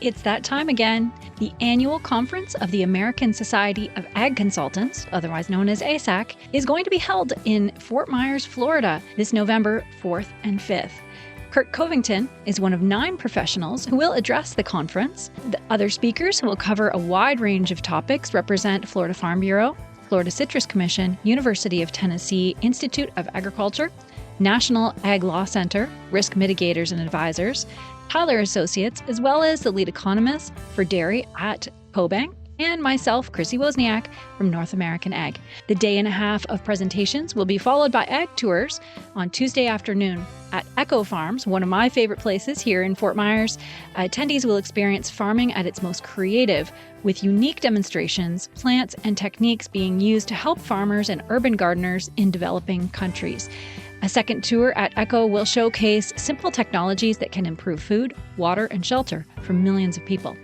It's that time again. The annual conference of the American Society of Ag Consultants, otherwise known as ASAC, is going to be held in Fort Myers, Florida, this November 4th and 5th. Kurt Covington is one of 9 professionals who will address the conference. The other speakers who will cover a wide range of topics represent Florida Farm Bureau, Florida Citrus Commission, University of Tennessee Institute of Agriculture, National Ag Law Center, Risk Mitigators and Advisors, Tyler Associates, as well as the lead economist for dairy at CoBank, and myself, Chrissy Wozniak from North American Ag. The day and a half of presentations will be followed by ag tours on Tuesday afternoon at Echo Farms, one of my favorite places here in Fort Myers. Attendees will experience farming at its most creative, with unique demonstrations, plants, and techniques being used to help farmers and urban gardeners in developing countries. A second tour at Echo will showcase simple technologies that can improve food, water, and shelter for millions of people.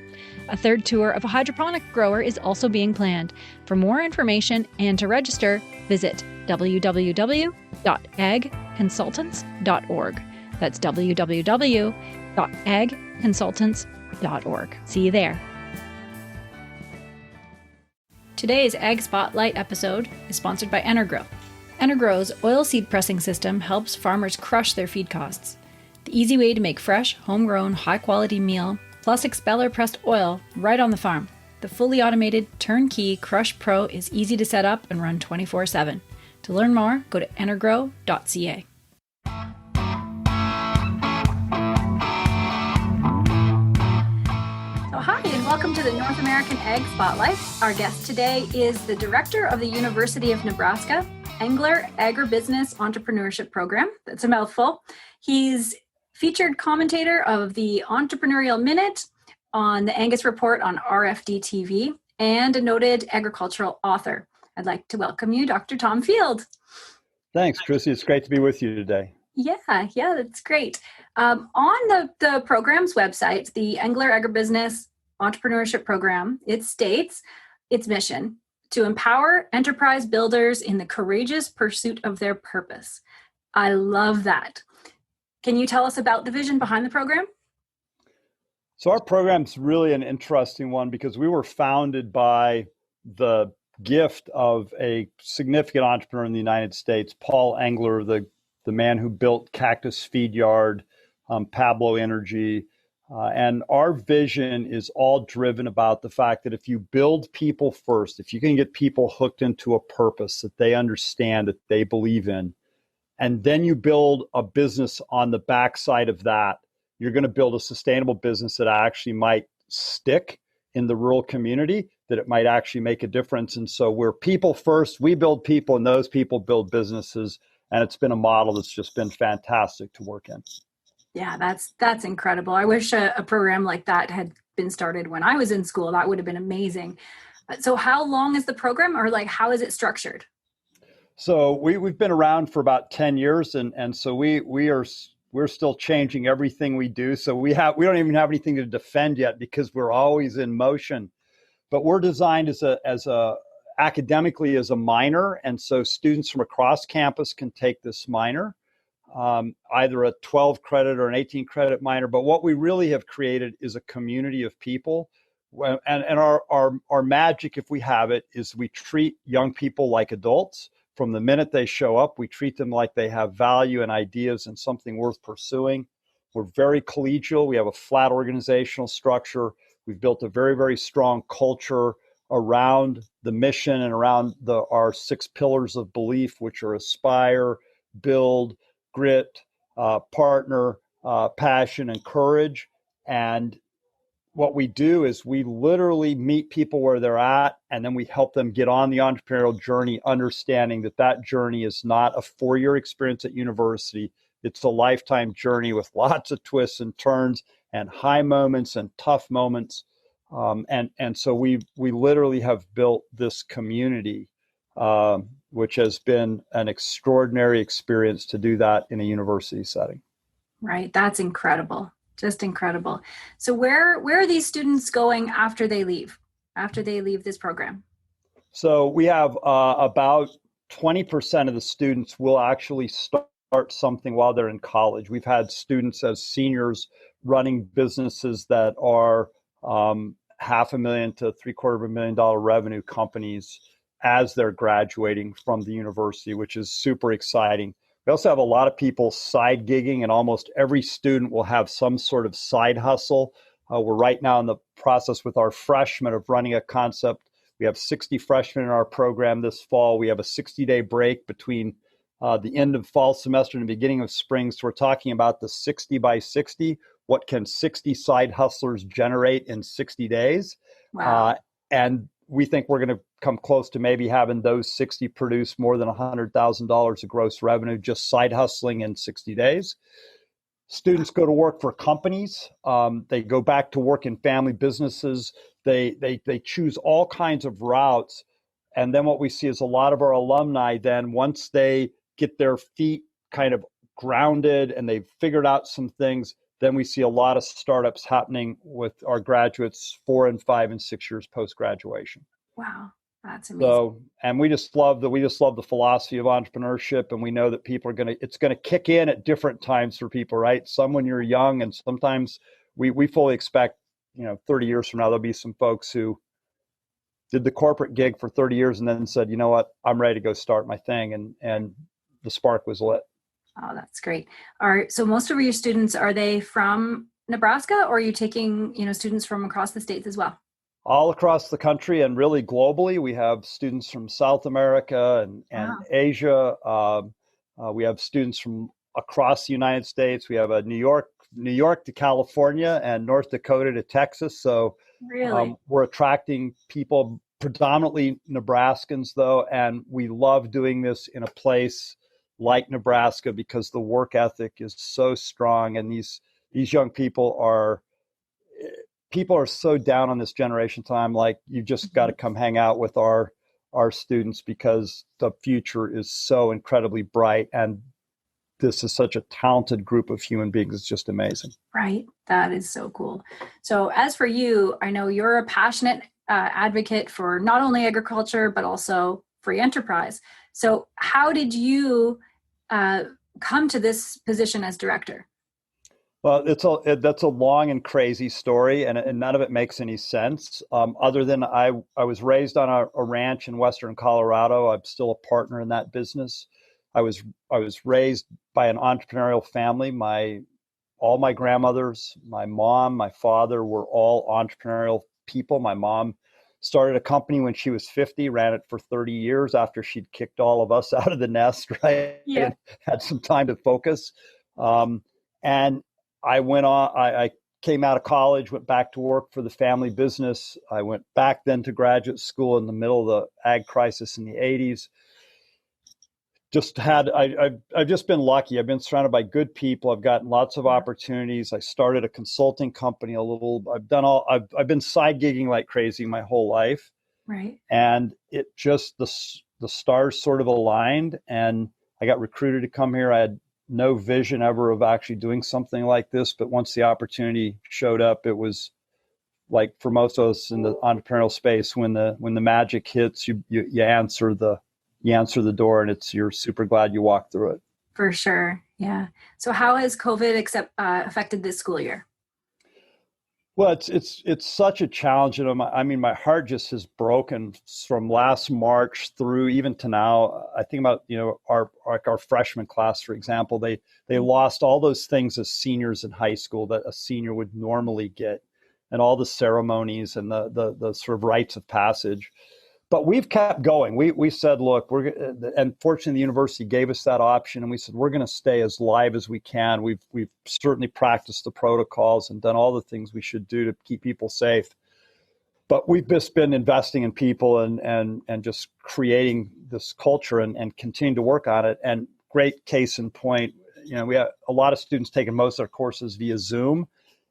A third tour of a hydroponic grower is also being planned. For more information and to register, visit www.agconsultants.org. That's www.agconsultants.org. See you there. Today's Ag Spotlight episode is sponsored by Energrow. Energrow's oilseed pressing system helps farmers crush their feed costs. The easy way to make fresh, homegrown, high-quality meal, plus expeller pressed oil right on the farm. The fully automated turnkey Crush Pro is easy to set up and run 24/7. To learn more, go to energrow.ca. Hi, and welcome to the North American Ag Spotlight. Our guest today is the director of the University of Nebraska Engler Agribusiness Entrepreneurship Program. That's a mouthful. He's featured commentator of the Entrepreneurial Minute on the Angus Report on RFD TV and a noted agricultural author. I'd like to welcome you, Dr. Tom Field. Thanks, Chrissy. It's great to be with you today. Yeah, that's great. On the program's website, the Engler Agribusiness Entrepreneurship Program, it states its mission: to empower enterprise builders in the courageous pursuit of their purpose. I love that. Can you tell us about the vision behind the program? So our program's really an interesting one because we were founded by the gift of a significant entrepreneur in the United States, Paul Engler, the man who built Cactus Feed Yard, Pablo Energy. And our vision is all driven about the fact that if you build people first, if you can get people hooked into a purpose that they understand, that they believe in, and then you build a business on the backside of that, you're going to build a sustainable business that actually might stick in the rural community, that it might actually make a difference. And so we're people first, we build people, and those people build businesses. And it's been a model that's just been fantastic to work in. Yeah, that's incredible. I wish a program like that had been started when I was in school. That would have been amazing. So how long is the program, or how is it structured? So we've been around for about 10 years, and so we're still changing everything we do. So we don't even have anything to defend yet because we're always in motion. But we're designed as academically as a minor, and so students from across campus can take this minor. Either a 12 credit or an 18 credit minor. But what we really have created is a community of people. And our magic, if we have it, is we treat young people like adults. From the minute they show up, we treat them like they have value and ideas and something worth pursuing. We're very collegial. We have a flat organizational structure. We've built a very, very strong culture around the mission and around our 6 pillars of belief, which are aspire, build, grit, partner, passion, and courage. And what we do is we literally meet people where they're at, and then we help them get on the entrepreneurial journey, understanding that journey is not a 4-year experience at university. It's a lifetime journey with lots of twists and turns and high moments and tough moments. And so we literally have built this community, which has been an extraordinary experience to do that in a university setting. Right. That's incredible. Just incredible. So where are these students going after they leave this program? So we have about 20% of the students will actually start something while they're in college. We've had students as seniors running businesses that are $500,000 to $750,000 revenue companies as they're graduating from the university, which is super exciting. We also have a lot of people side gigging, and almost every student will have some sort of side hustle. We're right now in the process with our freshmen of running a concept. We have 60 freshmen in our program this fall. We have a 60-day break between the end of fall semester and the beginning of spring. So we're talking about the 60 by 60. What can 60 side hustlers generate in 60 days? Wow. And we think we're going to come close to maybe having those 60 produce more than $100,000 of gross revenue, just side hustling in 60 days. Students go to work for companies. They go back to work in family businesses. They choose all kinds of routes. And then what we see is a lot of our alumni then, once they get their feet kind of grounded and they've figured out some things, then we see a lot of startups happening with our graduates 4 and 5 and 6 years post-graduation. Wow. That's amazing. So, and we just love the philosophy of entrepreneurship, and we know that it's going to kick in at different times for people, right? Some when you're young, and sometimes we fully expect, 30 years from now, there'll be some folks who did the corporate gig for 30 years and then said, you know what, I'm ready to go start my thing. And the spark was lit. Oh, that's great. So most of your students, are they from Nebraska, or are you taking, students from across the states as well? All across the country and really globally. We have students from South America and Wow. Asia. We have students from across the United States. We have a New York to California and North Dakota to Texas. So Really? we're attracting people, predominantly Nebraskans though, and we love doing this in a place like Nebraska because the work ethic is so strong, and these young people are so down on this generation time. Like, you just got to come hang out with our students because the future is so incredibly bright, and this is such a talented group of human beings. It's just amazing. Right. That is so cool. So as for you, I know you're a passionate advocate for not only agriculture, but also free enterprise. So how did you come to this position as director? Well, that's a long and crazy story, and none of it makes any sense. Other than I was raised on a ranch in western Colorado. I'm still a partner in that business. I was raised by an entrepreneurial family. All my grandmothers, my mom, my father were all entrepreneurial people. My mom started a company when she was 50, ran it for 30 years after she'd kicked all of us out of the nest, right? Yeah. And had some time to focus. And I went on, I came out of college, went back to work for the family business. I went back then to graduate school in the middle of the ag crisis in the 80s. I've just been lucky. I've been surrounded by good people. I've gotten lots of opportunities. I started a consulting company I've been side gigging like crazy my whole life. Right. And it just, the stars sort of aligned, and I got recruited to come here. I had no vision ever of actually doing something like this, but once the opportunity showed up, it was like, for most of us in the entrepreneurial space, when the magic hits, you answer the door, and you're super glad you walked through it. For sure. Yeah. So how has COVID affected this school year? Well, it's such a challenge. My heart just has broken from last March through even to now. I think about, our freshman class, for example. They lost all those things as seniors in high school that a senior would normally get, and all the ceremonies and the sort of rites of passage. But we've kept going. We said, look, and fortunately the university gave us that option, and we said, we're going to stay as live as we can. We've certainly practiced the protocols and done all the things we should do to keep people safe. But we've just been investing in people and just creating this culture and continue to work on it. And great case in point, we have a lot of students taking most of their courses via Zoom.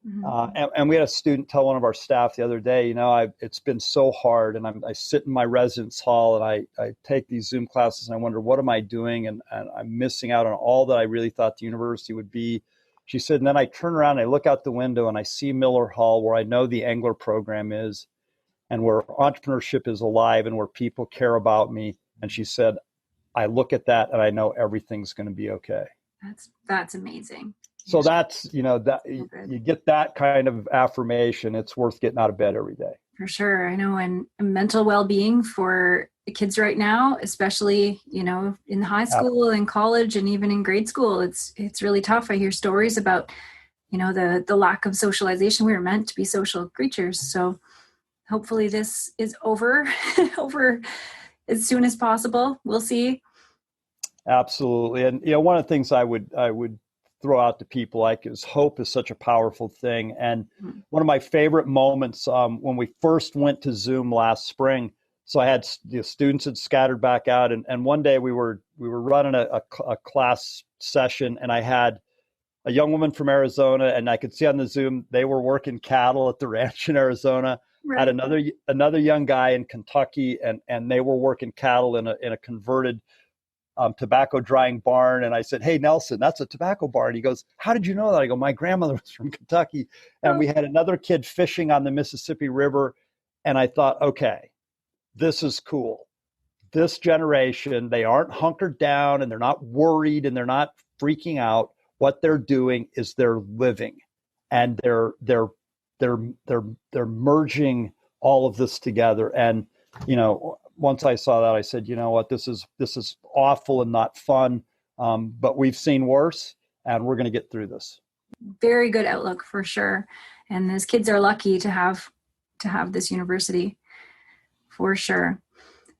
Mm-hmm. And we had a student tell one of our staff the other day, it's been so hard, and I sit in my residence hall and I take these Zoom classes, and I wonder, what am I doing? And I'm missing out on all that I really thought the university would be. She said, and then I turn around and I look out the window and I see Miller Hall, where I know the Engler program is, and where entrepreneurship is alive, and where people care about me. And she said, I look at that and I know everything's going to be okay. That's amazing. So that's, that you get that kind of affirmation. It's worth getting out of bed every day. For sure. I know. And mental well-being for kids right now, especially, in high school and college and even in grade school, it's really tough. I hear stories about, the lack of socialization. We were meant to be social creatures. So hopefully this is over as soon as possible. We'll see. Absolutely. And, one of the things I would throw out to people is hope is such a powerful thing. And one of my favorite moments when we first went to Zoom last spring, so I had students had scattered back out, and one day we were running a class session, and I had a young woman from Arizona, and I could see on the Zoom they were working cattle at the ranch in Arizona. Right. I had another young guy in Kentucky, and they were working cattle in a converted tobacco drying barn. And I said, "Hey, Nelson, that's a tobacco barn." He goes, "How did you know that?" I go, "My grandmother was from Kentucky." And we had another kid fishing on the Mississippi River. And I thought, okay, this is cool. This generation, they aren't hunkered down and they're not worried and they're not freaking out. What they're doing is they're living, and they're merging all of this together. And, once I saw that, I said, you know what, this is awful and not fun, but we've seen worse, and we're going to get through this. Very good outlook for sure. And those kids are lucky to have this university for sure.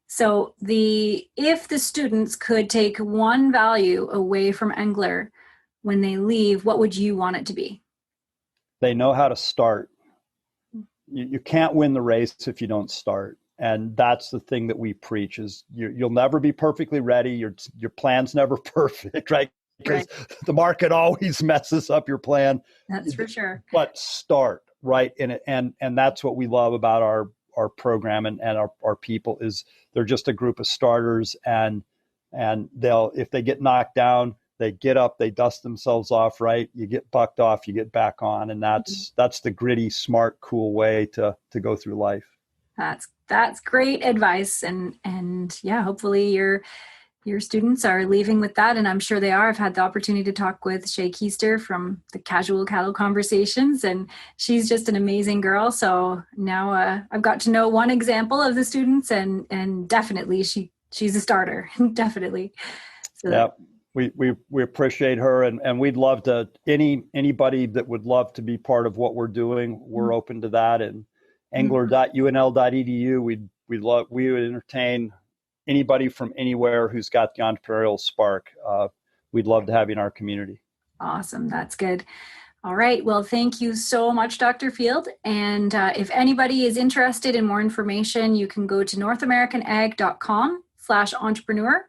So if the students could take one value away from Engler when they leave, what would you want it to be? They know how to start. You can't win the race if you don't start. And that's the thing that we preach is you'll never be perfectly ready. Your plan's never perfect, right? Because the market always messes up your plan. That's for sure. But start, right? And that's what we love about our program and our people is they're just a group of starters, and if they get knocked down, they get up, they dust themselves off, right? You get bucked off, you get back on. And that's the gritty, smart, cool way to go through life. That's great advice. And yeah, hopefully your students are leaving with that. And I'm sure they are. I've had the opportunity to talk with Shay Keister from the Casual Cattle Conversations, and she's just an amazing girl. So now I've got to know one example of the students, and definitely she's a starter. Definitely. So yeah. We appreciate her, and we'd love to anybody that would love to be part of what we're doing. We're open to that. And engler.unl.edu, we would entertain anybody from anywhere who's got the entrepreneurial spark. We'd love to have you in our community. Awesome. That's good. All right. Well, thank you so much, Dr. Field. And if anybody is interested in more information, you can go to northamericanag.com/entrepreneur.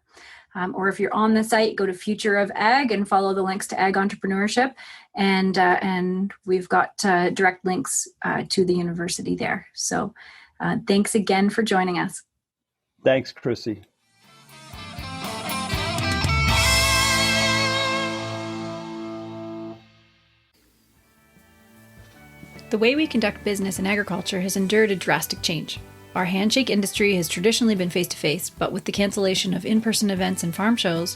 Or if you're on the site, go to Future of Ag and follow the links to Ag Entrepreneurship. And we've got direct links to the university there. So thanks again for joining us. Thanks, Chrissy. The way we conduct business in agriculture has endured a drastic change. Our handshake industry has traditionally been face-to-face, but with the cancellation of in-person events and farm shows,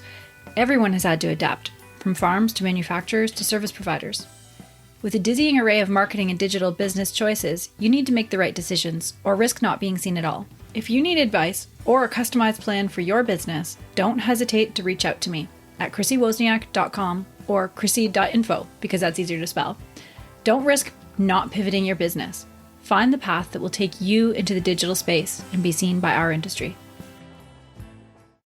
everyone has had to adapt, from farms to manufacturers to service providers. With a dizzying array of marketing and digital business choices, you need to make the right decisions or risk not being seen at all. If you need advice or a customized plan for your business, don't hesitate to reach out to me at chrissywozniak.com or chrissy.info because that's easier to spell. Don't risk not pivoting your business. Find the path that will take you into the digital space and be seen by our industry.